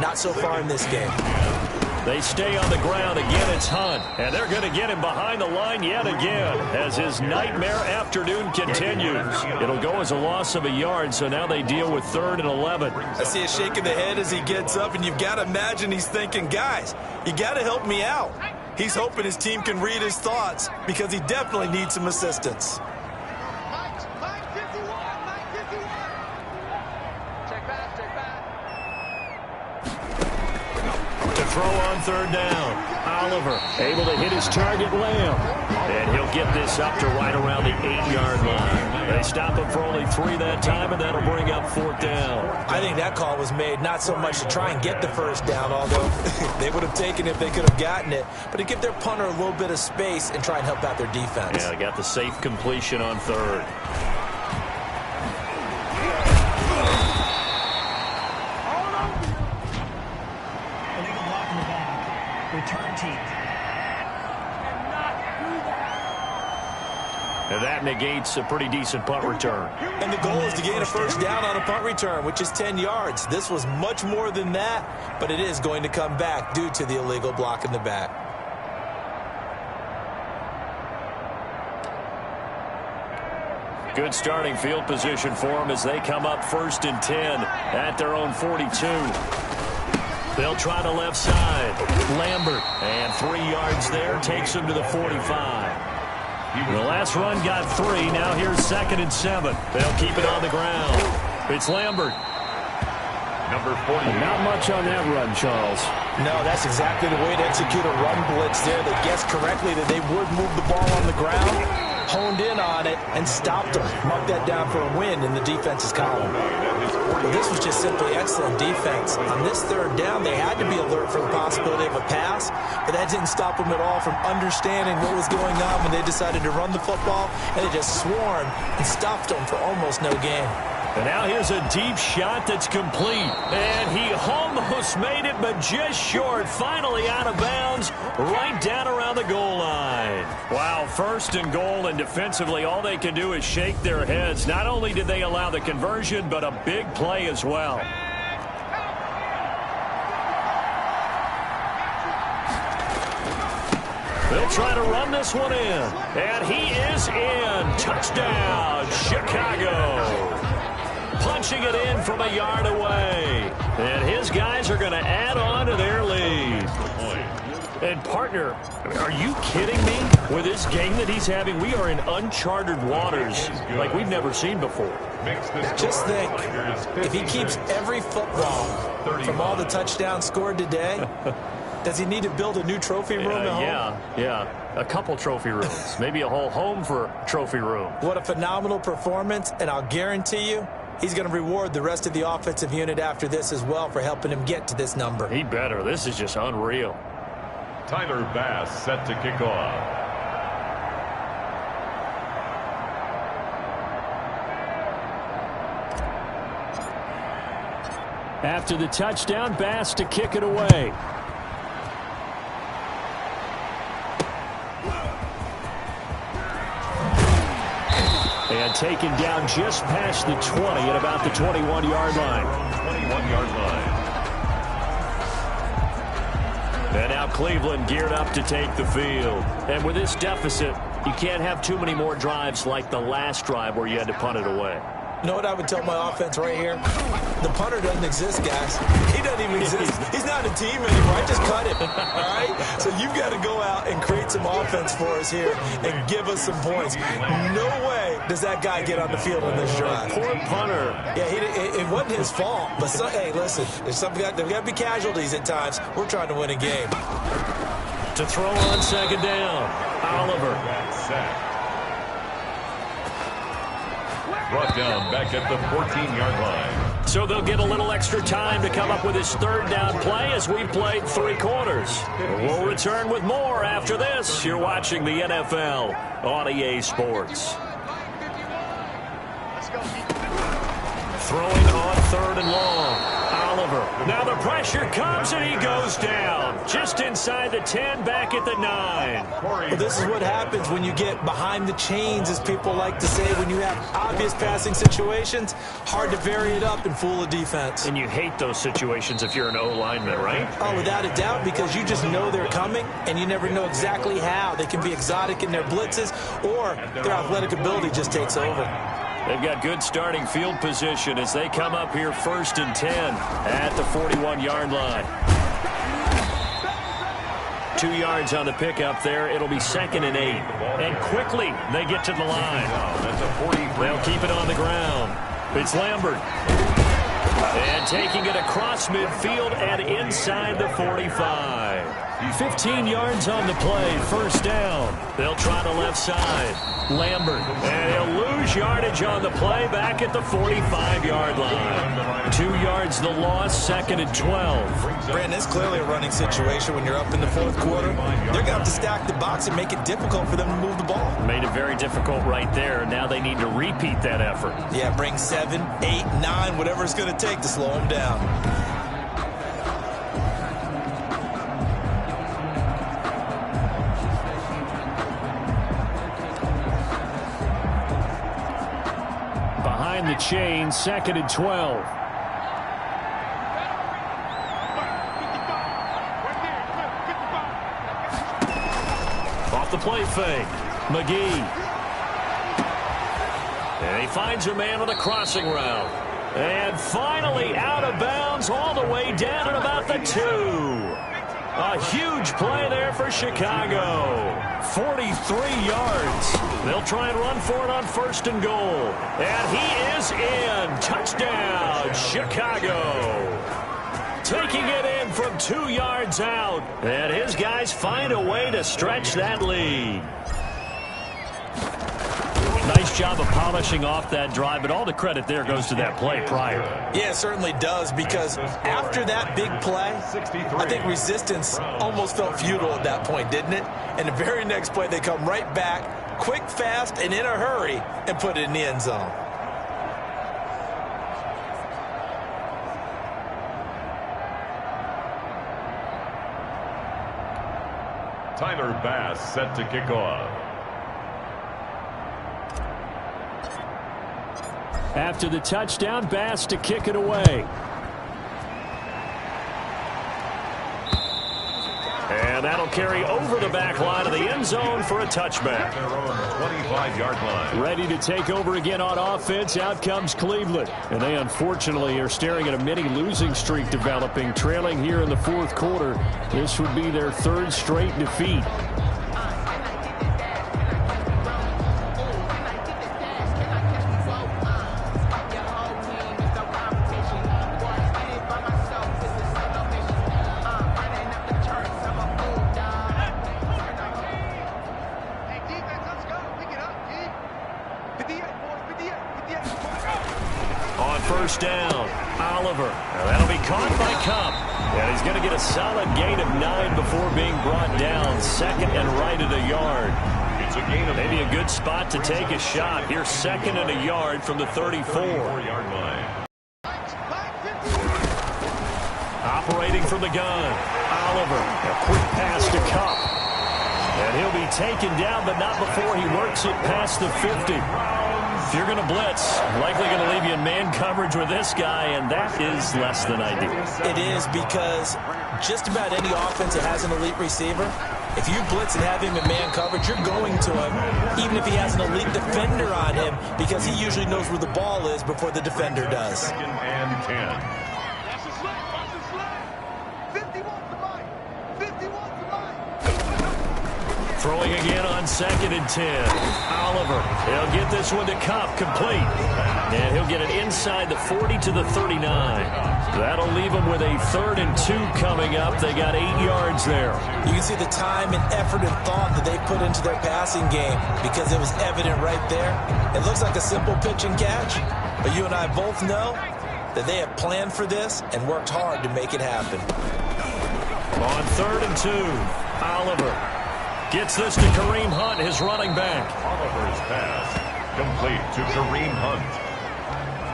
Not so far in this game. They stay on the ground. Again, it's Hunt. And they're going to get him behind the line yet again as his nightmare afternoon continues. It'll go as a loss of a yard, so now they deal with 3rd and 11. I see a shake of the head as he gets up, and you've got to imagine he's thinking, guys, you got to help me out. He's hoping his team can read his thoughts because he definitely needs some assistance. Throw on 3rd down. Oliver able to hit his target, Lamb. And he'll get this up to right around the 8-yard line. They stop him for only 3 that time, and that'll bring up 4th down. I think that call was made not so much to try and get the 1st down, although they would have taken it if they could have gotten it, but to give their punter a little bit of space and try and help out their defense. Yeah, they got the safe completion on 3rd. Return team. And that negates a pretty decent punt return. And the goal is to gain a 1st down on a punt return, which is 10 yards. This was much more than that, but it is going to come back due to the illegal block in the back. Good starting field position for them as they come up 1st and 10 at their own 42. They'll try the left side. Lambert, and 3 yards there, takes him to the 45. The last run got 3. Now here's 2nd and 7. They'll keep it on the ground. It's Lambert. Number 40. Not much on that run, Charles. No, that's exactly the way to execute a run blitz there. They guessed correctly that they would move the ball on the ground, honed in on it, and stopped them. Mark that down for a win in the defense's column. Well, this was just simply excellent defense. On this 3rd down, they had to be alert for the possibility of a pass, but that didn't stop them at all from understanding what was going on when they decided to run the football, and they just swarmed and stopped them for almost no gain. And now here's a deep shot that's complete. And he almost made it, but just short. Finally out of bounds, right down around the goal line. Wow, 1st and goal, and defensively all they can do is shake their heads. Not only did they allow the conversion, but a big play as well. They'll try to run this one in. And he is in. Touchdown, Chicago. Punching it in from a yard away. And his guys are going to add on to their lead. And, partner, are you kidding me? With this game that he's having, we are in uncharted waters like we've never seen before. Just think, if he keeps every football from all the touchdowns scored today, does he need to build a new trophy room at home? Yeah. A couple trophy rooms. Maybe a whole home for trophy room. What a phenomenal performance, and I'll guarantee you, he's going to reward the rest of the offensive unit after this as well for helping him get to this number. He better. This is just unreal. Tyler Bass set to kick off. After the touchdown, Bass to kick it away. And taken down just past the 20 at about the 21-yard line. 21-yard line. And now Cleveland geared up to take the field. And with this deficit, You can't have too many more drives like the last drive where you had to punt it away. You know what I would tell my offense right here? The punter doesn't exist, guys. He doesn't even exist. He's not a team anymore. I just cut him, all right? So you've got to go out and create some offense for us here and give us some points. No way does that guy get on the field in this drive. Poor punter. Yeah, it wasn't his fault. But, hey, listen, there's got to be casualties at times. We're trying to win a game. To throw on second down, Oliver. Brought down back at the 14-yard line. So they'll get a little extra time to come up with his third down play as we played 3 quarters. We'll return with more after this. You're watching the NFL on EA Sports. Throwing on 3rd and long. Oliver. Now the pressure comes and he goes down. Just inside the 10, back at the 9. Well, this is what happens when you get behind the chains, as people like to say. When you have obvious passing situations, hard to vary it up and fool a defense. And you hate those situations if you're an O-lineman, right? Oh, without a doubt, because you just know they're coming, and you never know exactly how. They can be exotic in their blitzes, or their athletic ability just takes over. They've got good starting field position as they come up here 1st and 10 at the 41-yard line. 2 yards on the pickup there. It'll be 2nd and 8. And quickly they get to the line. They'll keep it on the ground. It's Lambert. And taking it across midfield and inside the 45. 15 yards on the play, 1st down. They'll try the left side. Lambert. And he'll lose yardage on the play back at the 45-yard line. 2 yards the loss, 2nd and 12. Brandon, it's clearly a running situation when you're up in the 4th quarter. They're going to have to stack the box and make it difficult for them to move the ball. Made it very difficult right there. Now they need to repeat that effort. Yeah, bring 7, 8, 9, whatever it's going to take to slow them down. Behind the chain, 2nd and 12. Off the play fake. McGee. And he finds a man on a crossing route. And finally out of bounds all the way down at about the 2. A huge play there for Chicago. 43 yards. They'll try and run for it on 1st and goal. And he is in. Touchdown, Chicago. Taking it in from 2 yards out. And his guys find a way to stretch that lead. Nice job of polishing off that drive, but all the credit there goes to that play prior. Yeah, it certainly does, because after that big play, I think resistance almost felt futile at that point, didn't it? And the very next play, they come right back, quick, fast, and in a hurry, and put it in the end zone. Tyler Bass set to kick off. After the touchdown, Bass to kick it away. And that'll carry over the back line of the end zone for a touchback. Their own 25-yard line. Ready to take over again on offense. Out comes Cleveland. And they unfortunately are staring at a mini losing streak developing, trailing here in the 4th quarter. This would be their 3rd straight defeat. On 1st down, Oliver. Now that'll be caught by Cup. And he's going to get a solid gain of 9 before being brought down. 2nd and right at a yard. It's a gain of maybe a good spot to take a shot. Here's 2nd and a yard from the 34-yard line. Operating from the gun, Oliver. A quick pass to Cup. And he'll be taken down, but not before he works it past the 50. If you're going to blitz, likely going to leave you in man coverage with this guy, and that is less than ideal. It is, because just about any offense that has an elite receiver, If you blitz and have him in man coverage, you're going to him, even if he has an elite defender on him, because he usually knows where the ball is before the defender does. Second and 10. Throwing again on 2nd and 10. Oliver, he'll get this one to Cup, complete. And he'll get it inside the 40 to the 39. That'll leave him with a 3rd and 2 coming up. They got 8 yards there. You can see the time and effort and thought that they put into their passing game because it was evident right there. It looks like a simple pitch and catch, but you and I both know that they have planned for this and worked hard to make it happen. On 3rd and 2, Oliver gets this to Kareem Hunt, his running back. Oliver's pass complete to Kareem Hunt.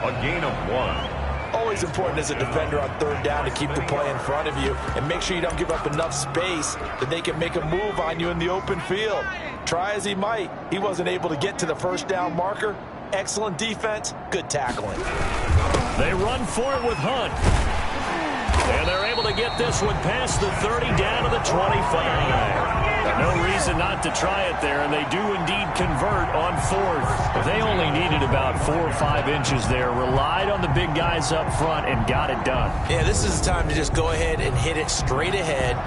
A gain of 1. Always important as a defender on 3rd down to keep the play in front of you and make sure you don't give up enough space that they can make a move on you in the open field. Try as he might, he wasn't able to get to the 1st down marker. Excellent defense, good tackling. They run for it with Hunt. And they're able to get this one past the 30 down to the 25. No reason not to try it there, and they do indeed convert on 4th. They only needed about 4 or 5 inches there, relied on the big guys up front, and got it done. Yeah, this is the time to just go ahead and hit it straight ahead.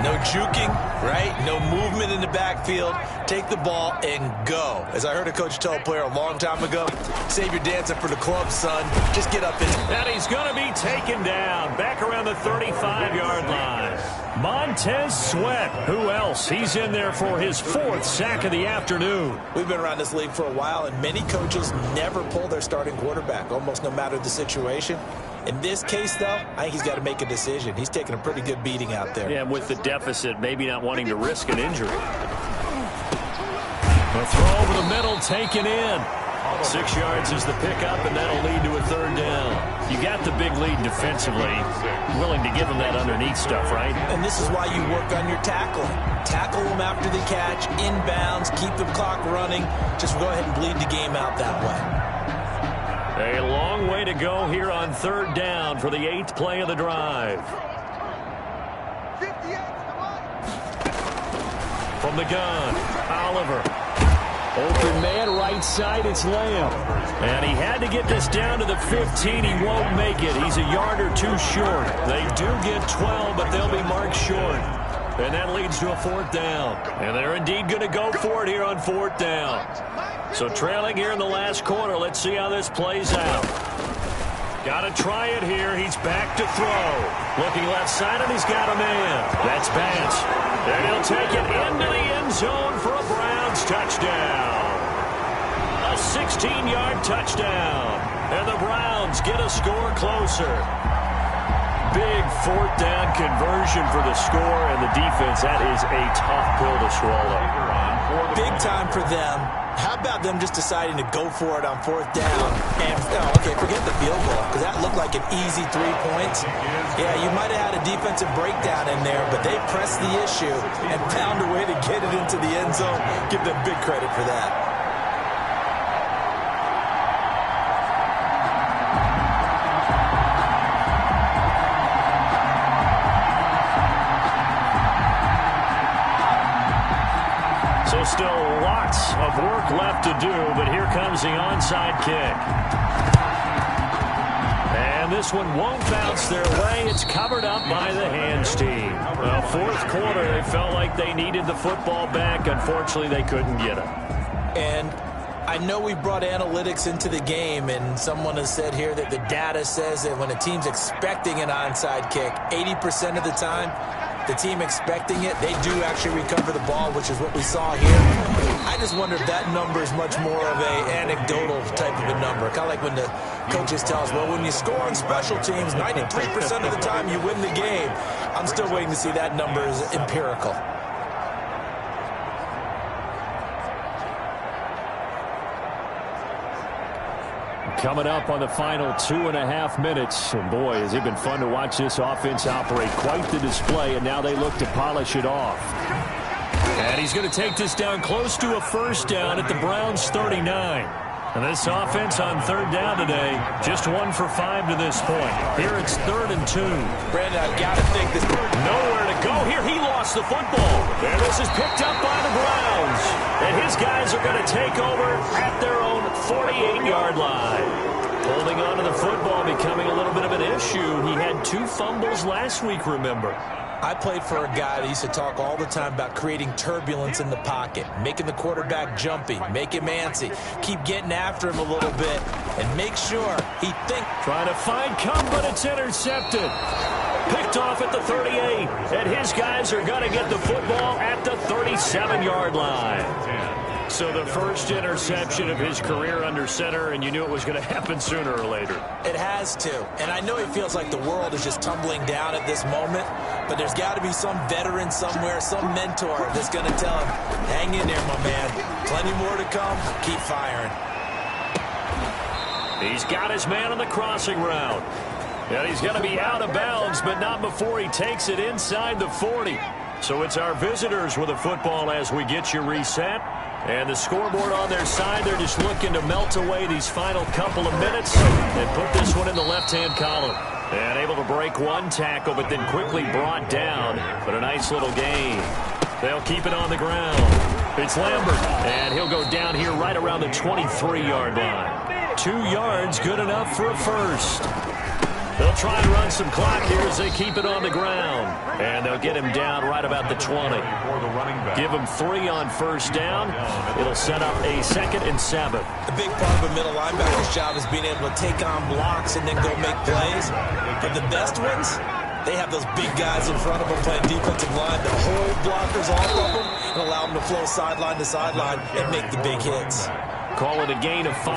No juking, right? No movement in the backfield. Take the ball and go. As I heard a coach tell a player a long time ago, save your dancing for the club, son. Just get up and... And he's going to be taken down back around the 35-yard line. Montez Sweat. Who else? He's in there for his 4th sack of the afternoon. We've been around this league for a while, and many coaches never pull their starting quarterback, almost no matter the situation. In this case, though, I think he's got to make a decision. He's taking a pretty good beating out there. Yeah, with the deficit, maybe not wanting to risk an injury. A throw over the middle, taken in. 6 yards is the pickup, and that'll lead to a 3rd down. You got the big lead defensively. Willing to give them that underneath stuff, right? And this is why you work on your tackling. Tackle them after the catch, inbounds, keep the clock running. Just go ahead and bleed the game out that way. A long way to go here on 3rd down for the 8th play of the drive. From the gun, Oliver. Open man, right side, it's Lamb. And he had to get this down to the 15. He won't make it. He's a yard or 2 short. They do get 12, but they'll be marked short. And that leads to a 4th down. And they're indeed going to go for it here on 4th down. So trailing here in the last quarter. Let's see how this plays out. Got to try it here. He's back to throw. Looking left side, and he's got a man. That's Batch. And he'll take it into the end zone for a Browns touchdown. A 16-yard touchdown. And the Browns get a score closer. Big 4th down conversion for the score, and the defense, that is a tough pill to swallow. Big time for them. How about them just deciding to go for it on 4th down? And, okay, forget the field goal, because that looked like an easy 3 points. Yeah, you might have had a defensive breakdown in there, but they pressed the issue and found a way to get it into the end zone. Give them big credit for that. Still lots of work left to do, but here comes the onside kick. And this one won't bounce their way. It's covered up by the hands team. Well, 4th quarter, they felt like they needed the football back. Unfortunately, they couldn't get it. And I know we brought analytics into the game, and someone has said here that the data says that when a team's expecting an onside kick, 80% of the time, the team expecting it, they do actually recover the ball, which is what we saw here. I just wonder if that number is much more of an anecdotal type of a number. Kind of like when the coaches tell us, well, when you score on special teams, 93% of the time you win the game. I'm still waiting to see that number is empirical. Coming up on the final 2.5 minutes. And boy, has it been fun to watch this offense operate. Quite the display, and now they look to polish it off. And he's going to take this down close to a 1st down at the Browns 39. And this offense on third down today, just 1 for 5 to this point. Here it's 3rd and 2. Brandon, I've got to think this. Nowhere to go here. He lost the football. And this is picked up by the Browns. And his guys are going to take over at their own 48-yard line. Holding on to the football becoming a little bit of an issue. He had 2 fumbles last week, remember. I played for a guy that used to talk all the time about creating turbulence in the pocket, making the quarterback jumpy, make him antsy, keep getting after him a little bit, and make sure he thinks. Trying to find Cup, but it's intercepted. Picked off at the 38, and his guys are going to get the football at the 37-yard line. So the first interception of his career under center, and you knew it was going to happen sooner or later. It has to. And I know he feels like the world is just tumbling down at this moment, but there's got to be some veteran somewhere, some mentor that's going to tell him, hang in there, my man. Plenty more to come. Keep firing. He's got his man on the crossing route. And he's going to be out of bounds, but not before he takes it inside the 40. So it's our visitors with the football as we get you reset. And the scoreboard on their side, they're just looking to melt away these final couple of minutes and put this one in the left-hand column. And able to break one tackle, but then quickly brought down. But a nice little gain. They'll keep it on the ground. It's Lambert, and he'll go down here right around the 23-yard line. 2 yards, good enough for a first. They'll try and run some clock here as they keep it on the ground. And they'll get him down right about the 20. Give him 3 on first down. It'll set up a 2nd and 7. The big part of a middle linebacker's job is being able to take on blocks and then go make plays. But the best ones, they have those big guys in front of them playing defensive line that hold blockers off of them and allow them to flow sideline to sideline and make the big hits. Call it a gain of 5.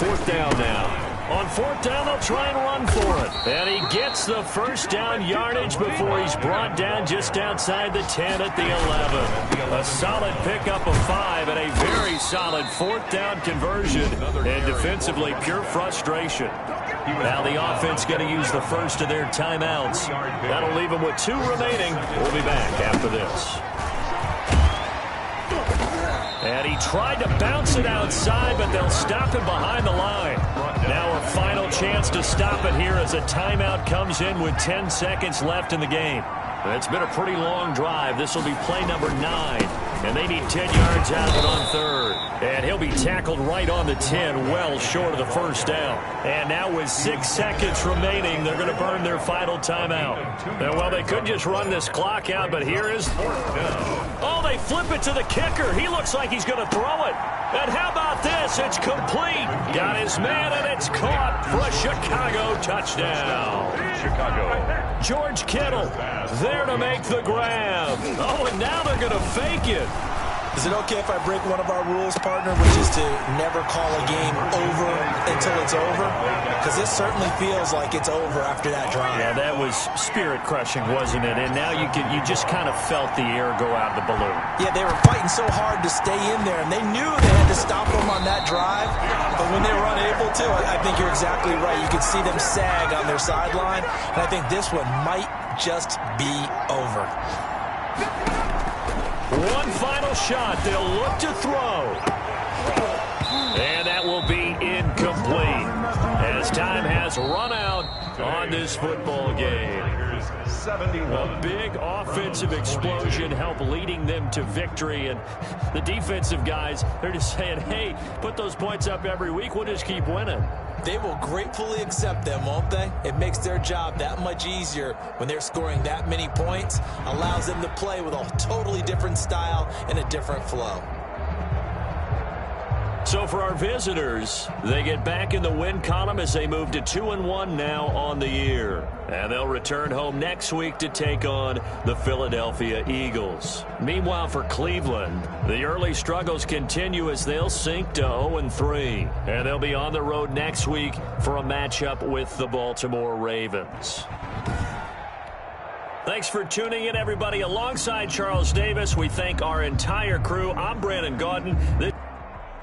4th down now. On 4th down, they'll try and run for it. And he gets the first down yardage before he's brought down just outside the 10 at the 11. A solid pickup of 5 and a very solid 4th down conversion. And defensively, pure frustration. Now the offense going to use the first of their timeouts. That'll leave them with 2 remaining. We'll be back after this. And he tried to bounce it outside, but they'll stop him behind the line. Now a final chance to stop it here as a timeout comes in with 10 seconds left in the game. It's been a pretty long drive. This will be play number 9. And they need 10 yards out of it on 3rd. And he'll be tackled right on the 10, well short of the first down. And now with 6 seconds remaining, they're going to burn their final timeout. And well, they could just run this clock out, but here is 4th down. Oh, they flip it to the kicker. He looks like he's going to throw it. And how about this? It's complete. Got his man, and it's caught for a Chicago touchdown. Chicago. George Kittle there to make the grab. Oh, and now they're going to fake it. Is it okay if I break one of our rules, partner, which is to never call a game over until it's over? Because this certainly feels like it's over after that drive. Yeah, that was spirit-crushing, wasn't it? And now you just kind of felt the air go out of the balloon. Yeah, they were fighting so hard to stay in there, and they knew they had to stop them on that drive. But when they were unable to, I think you're exactly right. You could see them sag on their sideline, and I think this one might just be over. One final shot. They'll look to throw. And that will be incomplete as time has run out on this football game. 71. A big offensive explosion helped leading them to victory. And the defensive guys, they're just saying, hey, put those points up every week. We'll just keep winning. They will gratefully accept them, won't they? It makes their job that much easier when they're scoring that many points. Allows them to play with a totally different style and a different flow. So for our visitors, they get back in the win column as they move to 2-1 now on the year. And they'll return home next week to take on the Philadelphia Eagles. Meanwhile, for Cleveland, the early struggles continue as they'll sink to 0-3. And they'll be on the road next week for a matchup with the Baltimore Ravens. Thanks for tuning in, everybody. Alongside Charles Davis, we thank our entire crew. I'm Brandon Gaudin.